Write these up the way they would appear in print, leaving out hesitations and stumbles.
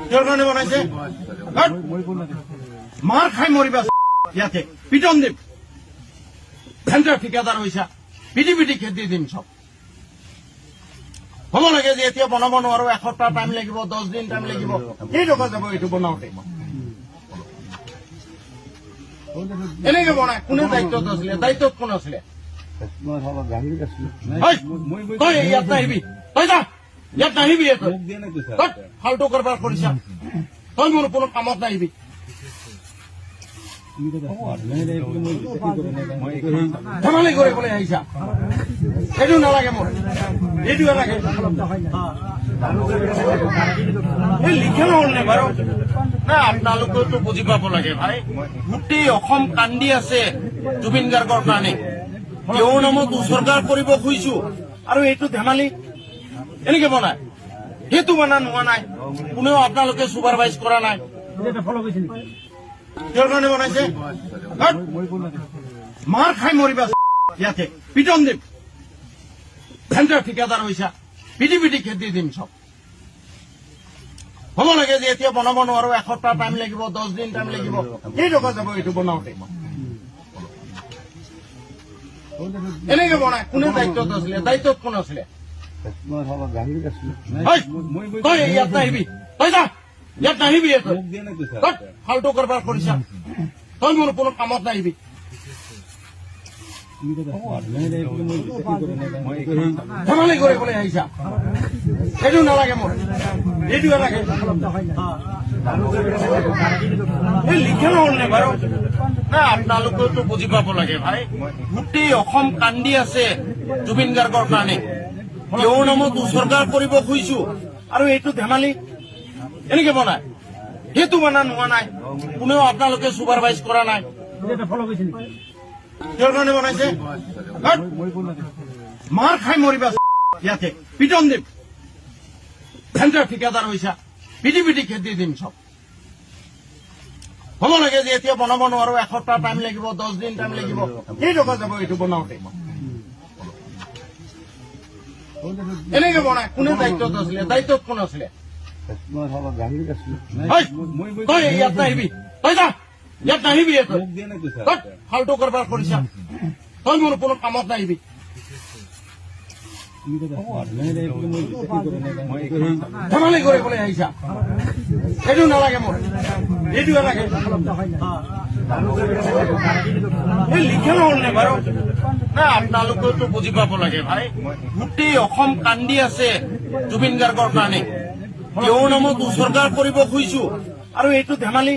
কিহৰ কাৰণে বনাইছে? মাৰ খাই মৰিবা ইয়াতে পিটন দিম। চেণ্টাৰ ঠিকাদাৰ হৈছা, পিটি পিটি খেদি দিম চব। হ'ব লাগে যে এতিয়া বনাব নোৱাৰো, এসপ্তাহ টাইম লাগিব, 10 দিন টাইম লাগিব, কেই টকা যাব এইটো বনাওঁতে? এনেকে বনাই কোনে দায়িত্বত আছিলে? দায়িত্বত কোন আছিলে? তই ইয়াত নাহিবি, তই যা ইয়াত নাহিবি, ফাল্টু কাৰবাৰ কৰিছা, তই মোৰ কোনো কামত নাহিবি। ধেমালি কৰিবলৈ আহিছা, এইটো নালাগে মোৰ, এইটোৱে লাগে। এই লিখে নহল নে বাৰু? না আপোনালোকেতো বুজি পাব লাগে ভাই, গোটেই অসম কান্দি আছে জুবিন গাৰ্গৰ কাৰণে। তেওঁৰ নামত উচৰ্গা কৰিব খুজিছো আৰু এইটো ধেমালি এনেকে বনাই, সেইটো বনা নোহোৱা নাই, কোনেও আপোনালোকে চুপাৰভাইজ কৰা নাই। কিহৰ কাৰণে বনাইছে? মাৰ খাই মৰিবা ইয়াতে পিটন দিম। চেণ্টাৰ ঠিকাদাৰ হৈছা, পিটি পিটি খেদি দিম চব। হ'ব লাগে যে এতিয়া বনাব নোৱাৰো, এসপ্তাহ টাইম লাগিব, 10 দিন টাইম লাগিব, কেই টকা যাব এইটো বনাওঁতে? এনেকে বনাই কোনে দায়িত্বত আছিলে? দায়িত্বত কোন আছিলে? তই ইয়াত নাহিবি, তই যা ইয়াত নাহিবি, ফাল্টু কাৰবাৰ কৰিছা, তই মোৰ কোনো কামত নাহিবি। ধেমালি কৰিবলৈ আহিছা, এইটো নালাগে মোৰ, এইটোৱে লাগে। এই লিখে নহল নে বাৰু? না আপোনালোকেতো বুজি পাব লাগে ভাই, গোটেই অসম কান্দি আছে জুবিন গাৰ্গৰ কাৰণে। তেওঁৰ নামত উচৰ্গা কৰিব খুজিছো আৰু এইটো ধেমালি এনেকে বনাই, সেইটো বনা নোহোৱা নাই, কোনেও আপোনালোকে চুপাৰভাইজ কৰা নাই। কিহৰ কাৰণে বনাইছে? মাৰ খাই মৰিবা ইয়াতে পিটন দিম। চেণ্টাৰ ঠিকাদাৰ হৈছা, পিটি পিটি খেদি দিম চব। হ'ব লাগে যে এতিয়া বনাব নোৱাৰো, এসপ্তাহ টাইম লাগিব, 10 দিন টাইম লাগিব, কেই টকা যাব এইটো বনাওঁতে? এনেকে বনাই কোনে দায়িত্বত আছিলে? দায়িত্বত কোন আছিলে? তই ইয়াত নাহিবি, তই যা ইয়াত নাহিবি, ফাল্টু কাৰবাৰ কৰিছা, তই মোৰ কোনো কামত নাহিবি। ধেমালি কৰিবলৈ আহিছা, এইটো নালাগে মোৰ, এইটোৱে লাগে। এই লিখে নহল নে বাৰু? না আপোনালোকেতো বুজি পাব লাগে ভাই, গোটেই অসম কান্দি আছে জুবিন গাৰ্গৰ কাৰণে। তেওঁৰ নামত উচৰ্গা কৰিব খুজিছো আৰু এইটো ধেমালি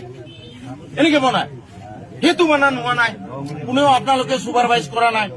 এনেকে বনাই, সেইটো বনা নোহোৱা নাই, কোনেও আপোনালোকে চুপাৰভাইজ কৰা নাই।